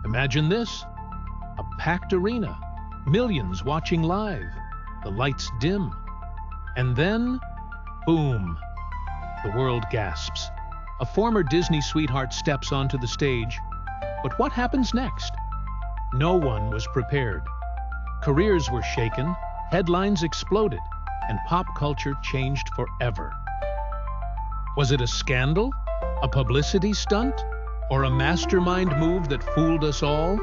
Imagine this: a packed arena, millions watching live, the lights dim, and then, boom, the world gasps. A former Disney sweetheart steps onto the stage, but what happens next? No one was prepared. Careers were shaken, headlines exploded, and pop culture changed forever. Was it a scandal, a publicity stunt, or a mastermind move that fooled us all?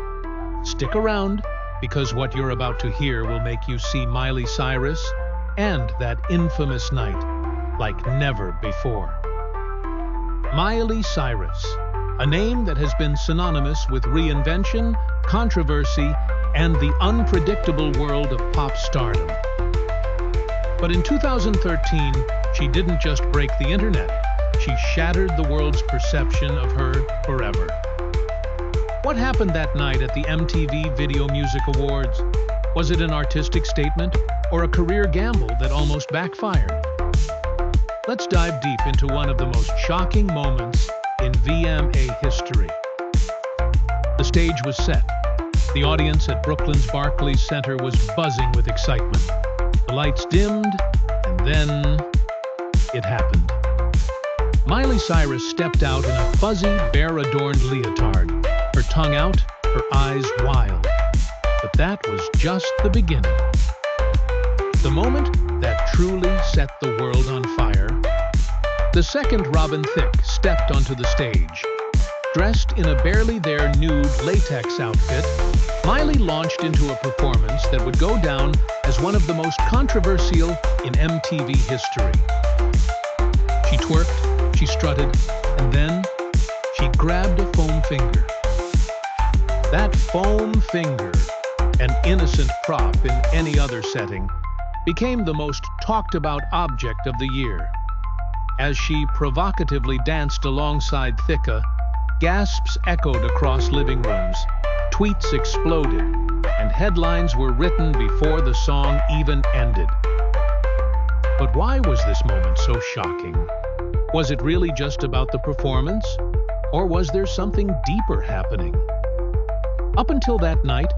Stick around, because what you're about to hear will make you see Miley Cyrus and that infamous night like never before. Miley Cyrus, a name that has been synonymous with reinvention, controversy, and the unpredictable world of pop stardom. But in 2013, she didn't just break the internet, she shattered the world's perception of her forever. What happened that night at the MTV Video Music Awards? Was it an artistic statement or a career gamble that almost backfired? Let's dive deep into one of the most shocking moments in VMA history. The stage was set. The audience at Brooklyn's Barclays Center was buzzing with excitement. The lights dimmed, and then it happened. Miley Cyrus stepped out in a fuzzy, bear-adorned leotard, her tongue out, her eyes wild. But that was just the beginning. The moment that truly set the world on fire. The second Robin Thicke stepped onto the stage. Dressed in a barely there nude latex outfit, Miley launched into a performance that would go down as one of the most controversial in MTV history. She twerked, she strutted, and then she grabbed a foam finger. That foam finger, an innocent prop in any other setting, became the most talked about object of the year. As she provocatively danced alongside Thicke, gasps echoed across living rooms, tweets exploded, and headlines were written before the song even ended. But why was this moment so shocking? Was it really just about the performance, or was there something deeper happening? Up until that night,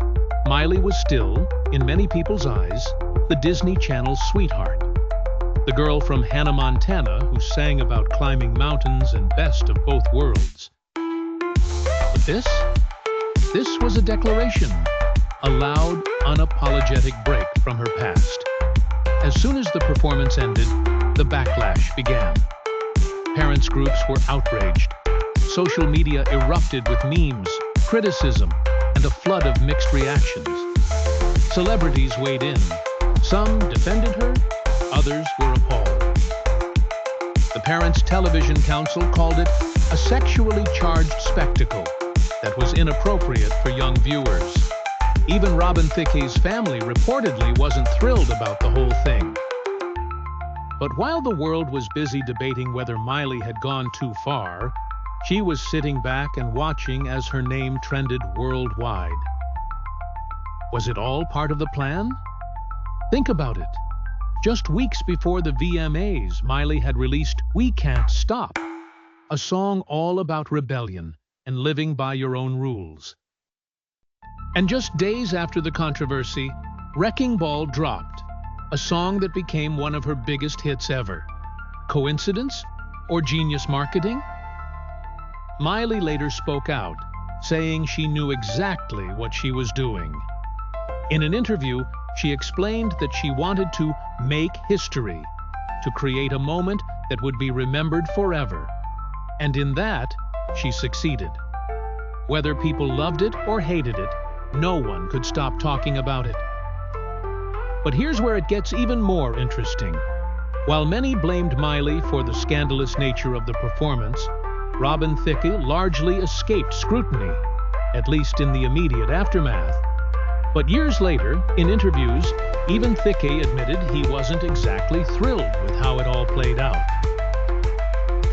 Miley was still, in many people's eyes, the Disney Channel's sweetheart. The girl from Hannah, Montana, who sang about climbing mountains and best of both worlds. But this was a declaration, a loud, unapologetic break from her past. As soon as the performance ended, the backlash began. Parents' groups were outraged. Social media erupted with memes, criticism, and a flood of mixed reactions. Celebrities weighed in. Some defended her, others were appalled. The Parents Television Council called it a sexually charged spectacle that was inappropriate for young viewers. Even Robin Thicke's family reportedly wasn't thrilled about the whole thing. But while the world was busy debating whether Miley had gone too far, she was sitting back and watching as her name trended worldwide. Was it all part of the plan? Think about it. Just weeks before the VMAs, Miley had released We Can't Stop, a song all about rebellion and living by your own rules. And just days after the controversy, Wrecking Ball dropped, a song that became one of her biggest hits ever. Coincidence or genius marketing? Miley later spoke out, saying she knew exactly what she was doing. In an interview, she explained that she wanted to make history, to create a moment that would be remembered forever. And in that, she succeeded. Whether people loved it or hated it, no one could stop talking about it. But here's where it gets even more interesting. While many blamed Miley for the scandalous nature of the performance, Robin Thicke largely escaped scrutiny, at least in the immediate aftermath. But years later, in interviews, even Thicke admitted he wasn't exactly thrilled with how it all played out.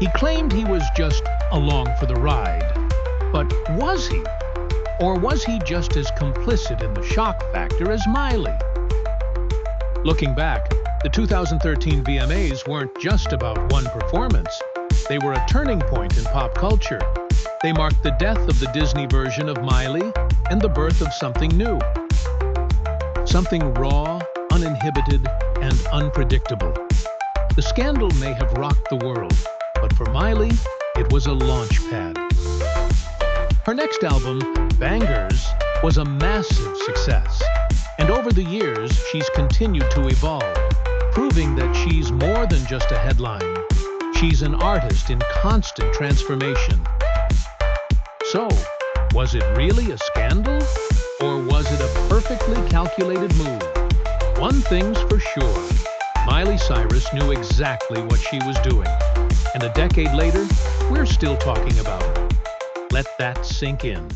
He claimed he was just along for the ride. But was he? Or was he just as complicit in the shock factor as Miley? Looking back, the 2013 VMAs weren't just about one performance. They were a turning point in pop culture. They marked the death of the Disney version of Miley and the birth of something new. Something raw, uninhibited, and unpredictable. The scandal may have rocked the world, but for Miley, it was a launch pad. Her next album, Bangers, was a massive success. And over the years, she's continued to evolve, proving that she's more than just a headline. She's an artist in constant transformation. So, was it really a scandal? Or was it a perfectly calculated move? One thing's for sure. Miley Cyrus knew exactly what she was doing. And a decade later, we're still talking about it. Let that sink in.